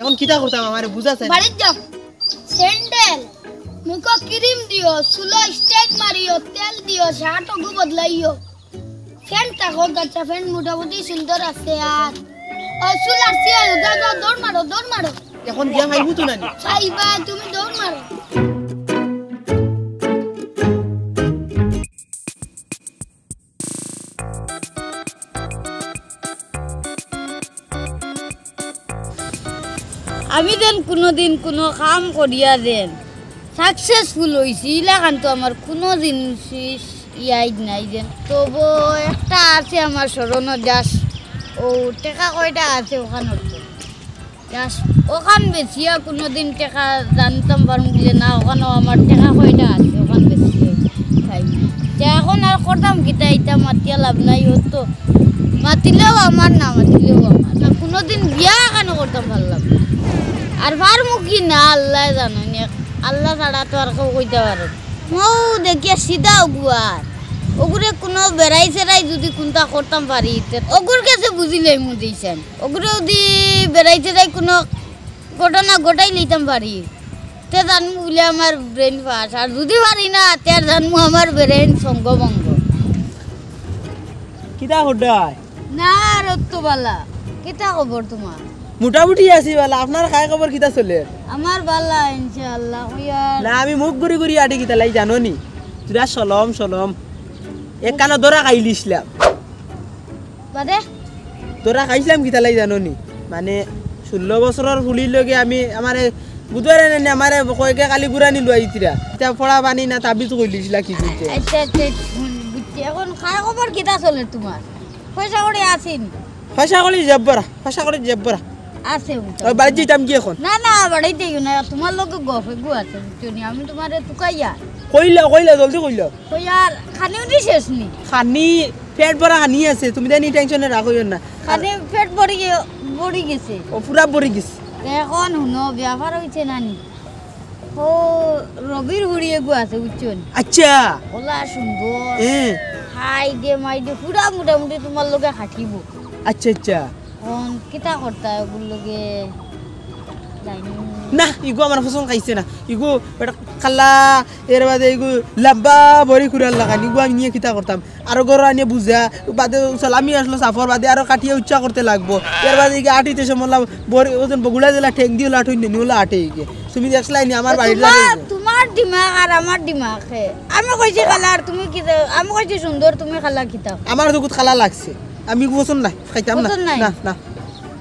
এখন কিটা করতাম আমারে বুঝাছে বাড়ি যাও স্যান্ডেল মুখো ক্রিম দিও চুলো স্টেট মারিও তেল দিও শার্ট গু বদলাইও ফ্যান থাকো গাছা ফ্যান মোটামুটি সুন্দর আছে আর চুল আসছে যাও দৌড় মারো এখন গিয়া ভাইবু তো নানি চাইবা তুমি দৌড় মারো আমি দেন কোনোদিন কোনো কাম করিয়া দেন সাকসেসফুল হয়েছি ইলাকান তো আমার কোনো জিনিস ইয়াদ নাই দেন তবু একটা আছে আমার স্মরণ যাস ও টেকা কয়টা আছে ওখানে যাস ওখান বেশিয়া কোনোদিন টেকা জানতাম পারুম বলে না ওখানেও আমার টেকা কয়টা আছে ওখান বেশি খাই এখন আর করতাম কিতা এটা মাতিয়া লাভ নাই ও তো মাতিলেও আমার না মাতিলেও আমার না কোনোদিন বিয়া কেন করতাম পারলাম আর পারমু কি না আল্লাহ জানো আল্লাহ ছাড়া তো আর কেউ কইতে পারে মৌ দেখিয়া সিধা ওগুয়ার ওগুরে কোনো বেড়াই সেরাই যদি কোনটা করতাম পারি ওগুর কাছে বুঝিলে মু দিয়েছেন ওগুরে যদি বেড়াই সেরাই কোনো ঘটনা ঘটাই লইতাম পারি তে জানমু বলে আমার ব্রেন ফাঁস আর যদি পারি না তে জানমু আমার ব্রেন সঙ্গভঙ্গ কিটা হডায় না রত্তবালা কিতা খবর তোমার মোটামুটি আছি বালা আপনার খায় খবর কিটা চলে আমার বালা ইনশাআল্লাহ কইয়ার না আমি মুখ গুরি গুরি আটি কিটা লাই জানো নি তুরা সলম একখানা দরা খাইলিছিলাম বাদে দরা খাইছিলাম কিটা লাই জানো নি মানে 16 বছরের ফুলির লগে আমি আমারে বুধবারে নে আমারে কয়কে কালি গুরানি লইতিরা এটা ফড়া পানি না তাবিজ কইলিছিলা কি কইতে আচ্ছা বুঝছি এখন খায় খবর কিতা চলে তোমার পয়সা করে আসেন পয়সা কলি জব্বরা আছে ওই বাড়ি যেতাম কি এখন না বাড়িতে না তোমার লগে গফে গু আছে বুঝছি আমি তোমারে তুকাইয়া কইলা জলদি কইলা কইয়ার খানিও দি শেষ নি খানি পেট ভরা খানি আছে তুমি জানি টেনশনে রাখইও না খানি পেট ভরি গেছে ও পুরা ভরি গেছে এখন হুনো ব্যাপার হইছে নানি ও রবির হুড়িয়ে গু আছে বুঝছো আচ্ছা ওলা সুন্দর হাই দে মাই দে পুরা মোটামুটি তোমার লগে খাটিব আচ্ছা কোন কিতা করতা ওগুর লগে না ইগো আমার পছন্দ খাইছে না ইগো এটা খালা এর বাদে ইগো লম্বা বড়ি কুড়াল লাগান ইগো আমি নিয়ে কিতা করতাম আরো গরু আনিয়ে বুঝা বাদে সালামি আসলো সাফর বাদে আরো কাটিয়ে উচ্চা করতে লাগবো এর বাদে ইগে আটিতে সমলাম বড়ি ওজন বগুড়া দিলা ঠেক দিয়ে লাঠুই নিয়ে ওলা আটে ইগে তুমি দেখলাই নি আমার বাড়ির তোমার দিমাগ আর আমার দিমাগ আমি কইছি খালা আর তুমি কি আমি কইছি সুন্দর তুমি খালা কিতা আমার দুকুত খালা লাগছে আমি পছন্দ নাই খাইতাম না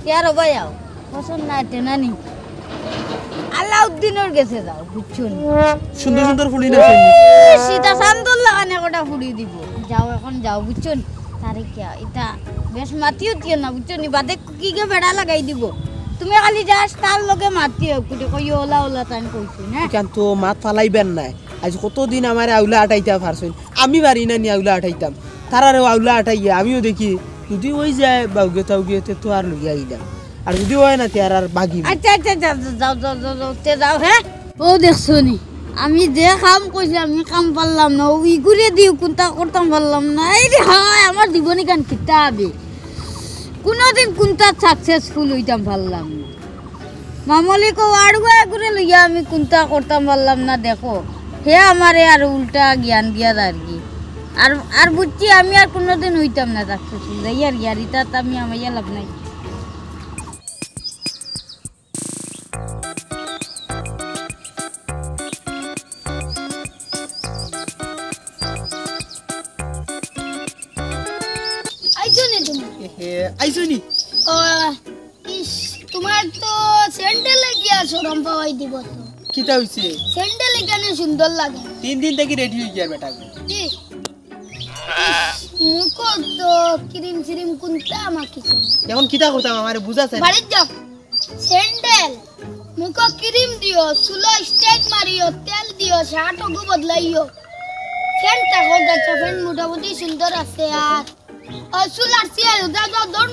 ইয়ার বায়াও পছন্দ না তেনানি আলাউদ্দিনের গেছে যাও বুঝছো সুন্দর ফুলি না সীতা শান্তর লাগানে কোটা ফুড়ি দিব যাও এখন যাও বুঝছো তারে কি এটা বেশ মাতিও দিয়ে না বুঝছো নি বাদে কি কে বেড়া লাগাই দিব তুমি খালি যাস তার লগে মাতিও কুটি কই ওলা তান কইছো না কেন তো মাত ফালাইবেন না আজ কতদিন আমার আউলা আটাইতা পারছুন আমি পারি না নি আউলা আটাইতাম তারারে আউলা আটাইয়া আমিও দেখি যদি ওই যায় বাউগে তাউগে তো আর লইয়া আইলাম আর যদি হয় না তার আর বাগি আচ্ছা যাও হ্যাঁ ও দেখছো নি আমি যে কাম কইছি আমি কাম পারলাম না ওই ঘুরে দিও কোনটা করতাম পারলাম না এই রে হয় আমার জীবনী গান কিতা হবে কোনোদিন কোনটা সাকসেসফুল হইতাম পারলাম না মামলি কো আড়ুয়া ঘুরে লইয়া আমি কোনটা করতাম পারলাম না দেখো হে আমারে আর উল্টা জ্ঞান দিয়া আর কি আর বুঝছি আমি আর কোনোদিন হইতাম না সাকসেসফুল ইয়ারিটা আমি আমাইয়া লাভ নাই আইসনি তোমার তো স্যান্ডেলে গিয়া শরম পাওয়াই দিব তো কিটা হইছে স্যান্ডেল এখানে সুন্দর লাগে 3 দিন থেকে রেডি হই গিয়া বেটা মুখো তো ক্রিম কোনটা আমাকে এখন কিটা করতাম আমারে বুঝাছে বাড়ি যাও স্যান্ডেল মুখো ক্রিম দিও চুলো স্টেট মারিও তেল দিও শার্ট গু বদলাইও ফ্যান থাকো গাছা ফ্যান মোটামুটি সুন্দর আছে আর চুল আসছে যাও দৌড়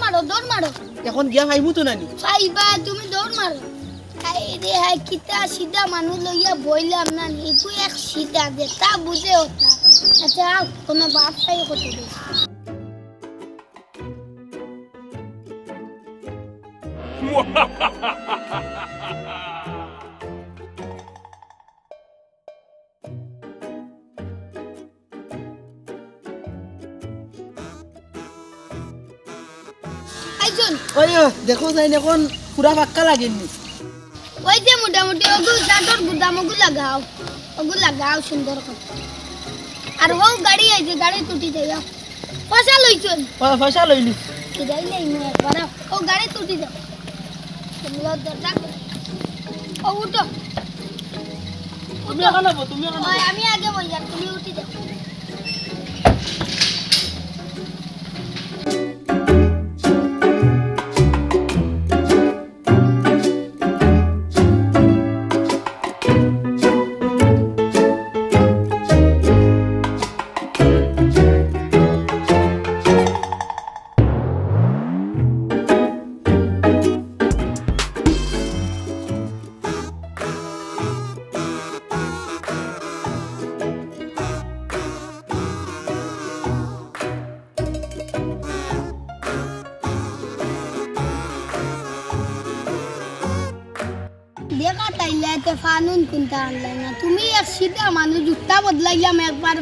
মারো এখন গিয়া ভাইবু তো নানি চাইবা তুমি দৌড় মারো আই রে হাই কিতা সিধা মানুষ লইয়া বইলাম না নিকু এক সিধা দে তা বুঝে ওটা আচ্ছা কোনো বার্তাই কত দে লইছুন ওই দেখো যাই এখন পুরা পাক্কা লাগেনি ওই যে মোটামুটি ওগু জাটর গুদাম ওগু লাগাও সুন্দর করে আর ও গাড়ি আইছে গাড়ি টুটি যাও পয়সা লইছুন পয়সা লইলি যাই নাই মু একবার ও গাড়ি টুটি যাও তুমি দরজা ও উঠো তুমি এখন আবো তুমি এখন ওই আমি আগে বইয়া তুমি উঠি যাও দেখা তাইলে এতে ফানুন কোনটা আনলাই না তুমি এক সিধা মানুষ জুতা বদলাইলাম একবার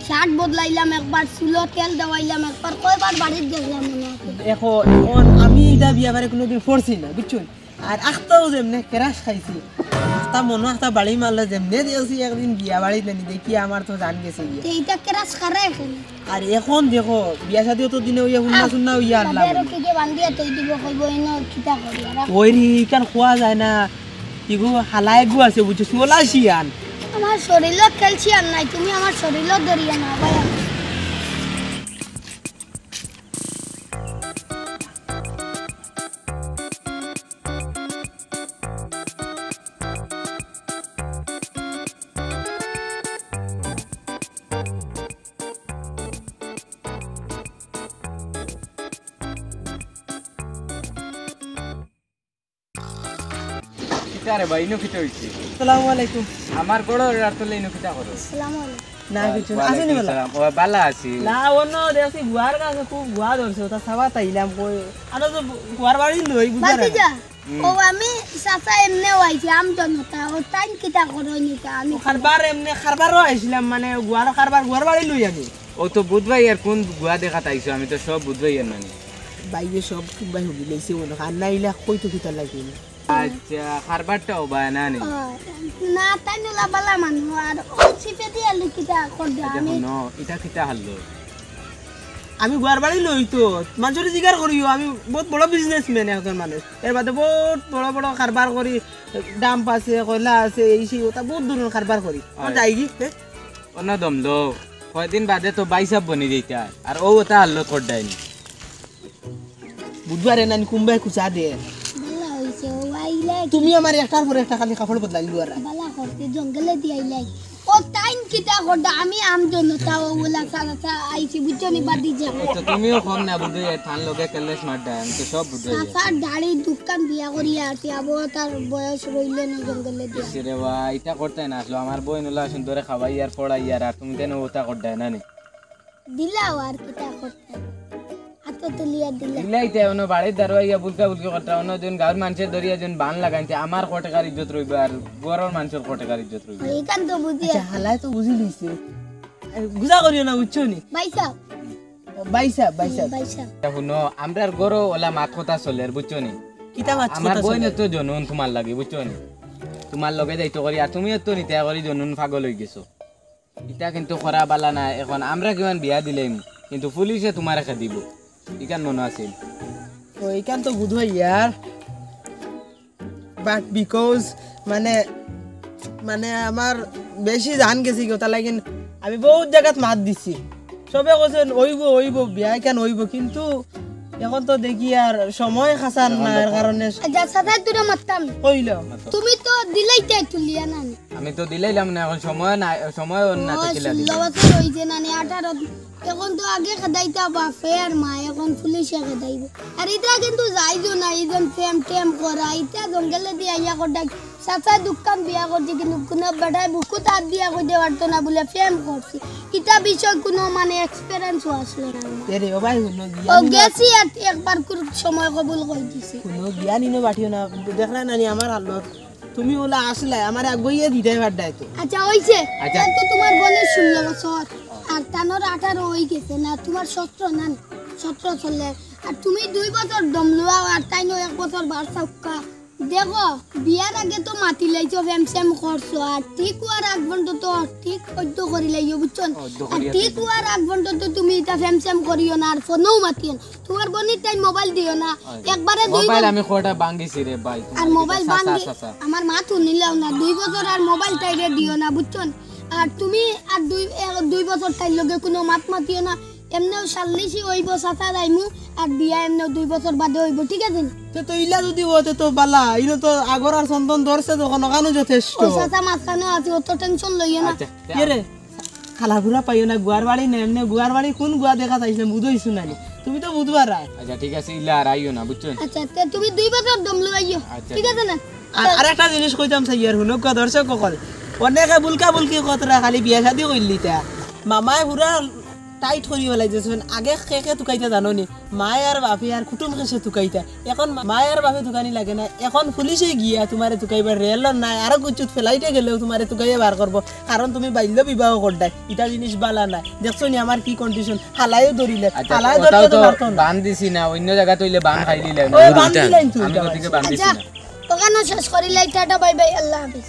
শার্ট বদলাইলাম একবার চুলো তেল দেওয়াইলাম একবার কয়বার বাড়ির দেখলাম মনে আছে এখন আমি এটা বিয়া বাড়ি কোনোদিন পড়ছি না বুঝছো আর আখতাও যেমনে কেরাস খাইছি আখতা মনে আখতা বাড়ি মারলে যেমনে দিয়েছি একদিন বিয়া বাড়িতে নি দেখি আমার তো জান গেছে বিয়া এইটা কেরাস খারা এখানে আর এখন দেখো বিয়া শাদিও তো দিনে ওইয়া হুন্না সুন্না ওইয়া আনলাম তাদের কি বান্ধিয়া তৈ দিব কইব এনে কিতা করি আর ওই কান খোয়া যায় না ইগু হালাই গু আছে বুঝছো সোলা শিয়ান আমার শরীরত খেলছি আর নাই তুমি আমার শরীরত ধরিয়া না ভাই আরে ভাই ইনো কিটা হইছে আসসালামু আলাইকুম আমার বড় রাত তো ইনো কিটা করো আসসালামু আলাইকুম না কিছু আসেনি বলা ও বালা আছি না অন্য দেখছি গুয়ার কাছে খুব গুয়া ধরছে ওটা সাবা তাইলাম কই আর তো গুয়ার বাড়ি লই বুঝারা বাতিজা ও আমি সাসা এমনে হইছে আম জনতা ও টাইম কিতা করই নিতা আমি খারবার এমনি খারবারও আইছিলাম মানে গুয়ার খারবার গুয়ার বাড়ি লই আমি ও তো বুধবাই আর কোন গুয়া দেখা তাইছো আমি তো সব বুধবাই আর নানি বাইরে সব বাই হুগি লইছে ওনা আর নাইলা কই তো কিতা লাগিনি আচ্ছা খারবারটাও বায় নানি না তাই নলা বালা মানুষ আর ও সিপে দিয়া লিখিতা কর দে আমি দেখো এটা কিটা হারলো আমি গুয়ার বাড়ি লই তো মানুষের জিগার করিও আমি বহুত বড় বিজনেসম্যান এখন মানুষ এর বাদে বহুত বড় বড় কারবার করি ডাম্প আছে কয়লা আছে এই সেই ওটা বহুত দূরের কারবার করি আর যাই কি অন্য দমলো কয়দিন বাদে তো বাইসাব বনি দিতা আর ও ওটা হারলো করডাইনি বুধবারে নানি কুম্বাই কুচা দে বালা হইছে ও আইলে তুমি আমার একটার পর একটা খালি কাপড় বদলাই লুয়ার বালা করতে জঙ্গলে দিয়ে আইলে ও টাইম কিতা কর দে আমি আম জনতা ও বলা সাসা আইছি বুঝছনি বাদি যা তো তুমিও কম না বুধবাই থান লোকে কেলে স্মার্ট ডাই আমি তো সব বুধবাই সাসার দাড়ি দোকান বিয়া করিয়া আছে আবো তার বয়স রইল না জঙ্গলে দিয়ে রে ভাই এটা করতে না আসলো আমার বই নলা সুন্দরে খাবাই আর পড়াই আর তুমি কেন ওটা করতে না নি দিলাও আর কিতা করতে আত তুলিয়া দিলা ইলাইতে অন্য বাড়ির দারোয়াইয়া বুলকা বুলকি করতে অন্য জন গাঁর মানুষের দরিয়া জন বান লাগাইতে আমার কটেকার ইজ্জত রইবে আর গোয়ার মানুষের কটেকার ইজ্জত রইবে এইখান তো বুঝি আচ্ছা হালাই তো বুঝি লিছে গুজা করিও না বুঝছো নি বাইসা বাইসা বাইসা বাইসা শুনো আমরার গরো ওলা মাত কথা চলে আর বুঝছো নি কিতা মাছ আমার বই তো জনুন তোমার লাগে বুঝছো নি তোমার লগে যাইতো করি আর তুমিও তো নিতে করি জনুন পাগল হয়ে গেছো এটা কিন্তু করা বালা না এখন আমরা কিমান বিয়া দিলাম কিন্তু পুলিশে তোমার রেখে দিব ইকান মনে আছে ওইখান তো বুধ হয় ইয়ার বাট বিকজ মানে মানে আমার বেশি জান গেছি কথা লাগিন আমি বহুত জায়গাত মাত দিছি সবে কৈছেন ওইব বিয়া কেন ওইব কিন্তু এখন তো দেখি আর সময় খাসান না এর কারণে আচ্ছা সাদা তুরা মারতাম কইল তুমি তো দিলাইতে তুলিয়া না আমি তো দিলাইলাম না এখন সময় না সময় না থাকিলা দিলাম 16 বছর হইছে না 18 এখন তো আগে খেদাইতা বাপে আর মা এখন পুলিশে খেদাইব আর এটা কিন্তু যাইজো না ইজন ফেম টেম করা এটা জঙ্গলে দিয়ে আইয়া কর সাসা দোকান বিয়া করছে কিন্তু কোনো বেটায় বুকু তার দিয়া কই দে পারতো না বলে ফেম করছি এটা বিষয় কোনো মানে এক্সপেরিয়েন্স আসলো না তেরে ও ভাই হুনো ও গেছি আর একবার কুর সময় কবুল কই দিছি হুনো জ্ঞান ইনো বাঠিও না দেখলা নানি আমার হালত তুমি ওলা আসলে আমার আগইয়ে দিতে পারদাই তো আচ্ছা হইছে আচ্ছা। তো তোমার বোনের 16 বছর আর তানোর 18 হই গেছে না তোমার 17 না 17 চলে আর তুমি 2 বছর দম লওয়া আর তাই 1 বছর বার সাউকা দেখো বিয়ার আগে তো মাতি লাইছো ফেমসেম করছো আর ঠিক হওয়ার আগ পর্যন্ত তো ঠিক অদ্য করি লাইও বুঝছো আর ঠিক হওয়ার আগ পর্যন্ত তো তুমি এটা ফেমসেম করিও না আর ফোনও মাতিও না তোমার বনি তাই মোবাইল দিও না একবারে 2 মোবাইল আমি কোটা ভাঙিছি রে ভাই আর মোবাইল ভাঙি আমার মা তো নিলাও না 2 বছর আর মোবাইল টাইরে দিও না বুঝছো আর তুমি আর 2 বছর তাই লগে কোনো মাত মাতিও না এমনেও সাল্লিশি হইব সাথা যাইমু আর বিয়া এমনেও 2 বছর বাদে হইব ঠিক আছে তো ইলা যদি হতে তো বালা ইনো তো আগর আর চন্দন ধরছে তখন ওখানে যথেষ্ট ও সাথা মাথানো আছে অত টেনশন লইও না কে রে খালা বুড়া পাইও না গুয়ার বাড়ি না এমনি গুয়ার বাড়ি কোন গুয়া দেখা চাইছিলাম বুঝইছো না তুমি তো বুধবার রায় আচ্ছা ঠিক আছে ইলা আর আইও না বুঝছো আচ্ছা তে তুমি 2 বছর দম লইও ঠিক আছে না আর একটা জিনিস কইতাম সাইয়ার হুনক দর্শক কল অনেকে বুলকা বুলকি কতরা খালি বিয়া শাদি কইলি তা মামায় পুরা টাইট করি ফেলাইছেন আগে কেকে তুকাইতে জানো নি মায় আর বাপে আর কুটুম কেসে তুকাইতা এখন মায় আর বাপে তুকানি লাগে না এখন পুলিশে গিয়া তোমারে তুকাইবার রেল নাই আর কুচুত ফেলাইতে গেলেও তোমারে তুকাইয়ে বার করবো কারণ তুমি বাল্য বিবাহ করদাই এটা জিনিস বালা নাই দেখছো নি আমার কি কন্ডিশন হালাইও ধরিলে হালাই ধরতে তো পারতো না বান দিছি না অন্য জায়গা তইলে বান খাই দিলে ওই বান দিলেন তুই আমি ওদিকে বান দিছি আচ্ছা না ওখানে শেষ করি লাই টাটা বাই বাই আল্লাহ হাফেজ